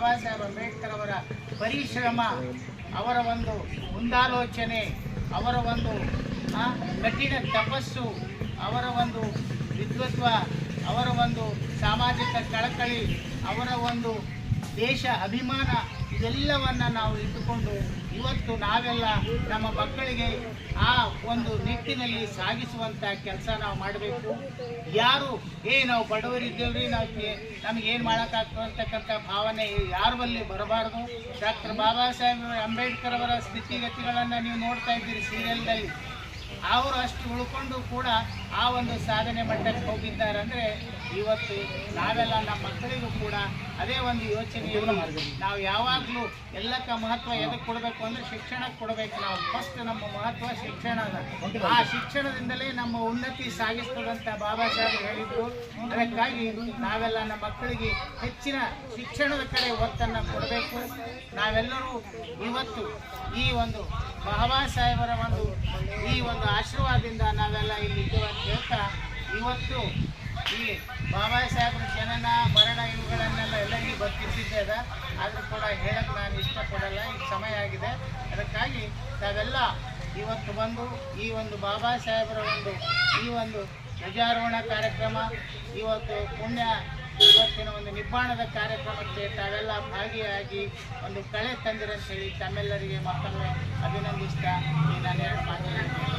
ಬಾಬಾ ಸಾಹೇಬ್ ಅಂಬೇಡ್ಕರ್ ಅವರ ಪರಿಶ್ರಮ, ಅವರ ಒಂದು ಮುಂದಾಲೋಚನೆ, ಅವರ ಒಂದು ಕಠಿಣ ತಪಸ್ಸು, ಅವರ ಒಂದು ವಿದ್ವತ್ವ, ಅವರ ಒಂದು ಸಾಮಾಜಿಕ ಕಳಕಳಿ, ಅವರ ಒಂದು ದೇಶ ಅಭಿಮಾನ, ಇದೆಲ್ಲವನ್ನು ನಾವು ಇಟ್ಟುಕೊಂಡು ಇವತ್ತು ನಾವೆಲ್ಲ ನಮ್ಮ ಮಕ್ಕಳಿಗೆ ಆ ಒಂದು ನಿಟ್ಟಿನಲ್ಲಿ ಸಾಗಿಸುವಂಥ ಕೆಲಸ ನಾವು ಮಾಡಬೇಕು. ಯಾರು ನಾವು ಬಡವರಿದ್ದೇವ್ರಿ, ನಮಗೇನು ಮಾಡೋಕ್ಕಾಗ್ತದೆ ಅಂತಕ್ಕಂಥ ಭಾವನೆ ಯಾರ ಬಳಿ ಬರಬಾರ್ದು. ಡಾಕ್ಟರ್ ಬಾಬಾ ಸಾಹೇಬ್ ಅಂಬೇಡ್ಕರ್ ಅವರ ಸ್ಥಿತಿಗತಿಗಳನ್ನು ನೀವು ನೋಡ್ತಾ ಇದ್ದೀರಿ ಸೀರಿಯಲ್ನಲ್ಲಿ. ಅವರು ಅಷ್ಟು ಉಳ್ಕೊಂಡು ಕೂಡ ಆ ಒಂದು ಸಾಧನೆ ಮಟ್ಟಕ್ಕೆ ಹೋಗಿದ್ದಾರೆ. ಅಂದರೆ ಇವತ್ತು ನಾವೆಲ್ಲ ನಮ್ಮ ಮಕ್ಕಳಿಗೂ ಕೂಡ ಅದೇ ಒಂದು ಯೋಚನೆಯನ್ನು ನಾವು ಯಾವಾಗಲೂ ಎಲ್ಲಕ್ಕ ಮಹತ್ವ ಎದಕ್ಕೆ ಕೊಡಬೇಕು ಅಂದರೆ ಶಿಕ್ಷಣಕ್ಕೆ ಕೊಡಬೇಕು. ನಾವು ಫಸ್ಟ್ ನಮ್ಮ ಮಹತ್ವ ಶಿಕ್ಷಣ ಅದ. ಆ ಶಿಕ್ಷಣದಿಂದಲೇ ನಮ್ಮ ಉನ್ನತಿ ಸಾಗಿಸ್ತದಂತ ಬಾಬಾ ಸಾಹೇಬ್ ಹೇಳಿದ್ರು. ಅದಕ್ಕಾಗಿ ನಾವೆಲ್ಲ ನಮ್ಮ ಮಕ್ಕಳಿಗೆ ಹೆಚ್ಚಿನ ಶಿಕ್ಷಣದ ಕಡೆ ಒತ್ತನ್ನು ಕೊಡಬೇಕು. ನಾವೆಲ್ಲರೂ ಇವತ್ತು ಈ ಒಂದು ಬಾಬಾ ಸಾಹೇಬರ ಈ ಒಂದು ಆಶೀರ್ವಾದದಿಂದ ನಾವೆಲ್ಲ ಇಲ್ಲಿ ಇದ್ದೇವೆ ಅಂತ ಹೇಳ್ತಾ, ಇವತ್ತು ಈ ಬಾಬಾ ಸಾಹೇಬ್ರ ಜನನ ಮರಣ ಇವುಗಳನ್ನೆಲ್ಲ ಎಲ್ಲರಿಗೂ ಗೊತ್ತಿದ್ದೇ ಅದ. ಆದರೂ ಕೂಡ ಹೇಳಕ್ಕೆ ನಾನು ಇಷ್ಟಪಡಲ್ಲ, ಈಗ ಸಮಯ ಆಗಿದೆ. ಅದಕ್ಕಾಗಿ ನಾವೆಲ್ಲ ಇವತ್ತು ಬಂದು ಈ ಒಂದು ಬಾಬಾ ಸಾಹೇಬರ ಈ ಒಂದು ಧ್ವಜಾರೋಹಣ ಕಾರ್ಯಕ್ರಮ, ಇವತ್ತು ಇವತ್ತಿನ ಒಂದು ನಿಬ್ಬಾಣದ ಕಾರ್ಯಕ್ರಮಕ್ಕೆ ತಾವೆಲ್ಲ ಭಾಗಿಯಾಗಿ ಒಂದು ಕಳೆ ತಂದಿರಂತೇಳಿ ತಮ್ಮೆಲ್ಲರಿಗೆ ಮತ್ತೊಮ್ಮೆ ಅಭಿನಂದಿಸ್ತಾ ಈ ನಾನು ಎರಡು ಮಾತನಾಡ್ತೀನಿ.